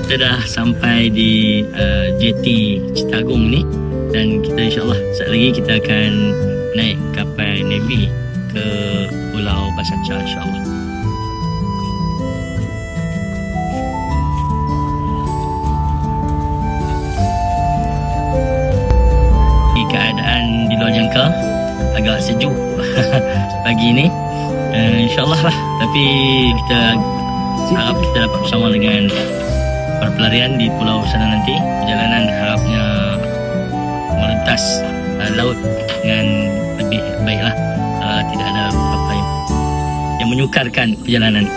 Kita dah sampai di JT Citagung ni, dan kita insyaAllah saat lagi kita akan naik kapal Navy ke Pulau Basanca insyaAllah. Keadaan di luar jangka agak sejuk pagi ni, insyaAllah lah. Tapi kita harap kita dapat bersama dengan para pelarian di pulau sana nanti. Perjalanan harapnya melintas laut dengan lebih baiklah, tidak ada apa-apa yang menyukarkan perjalanan.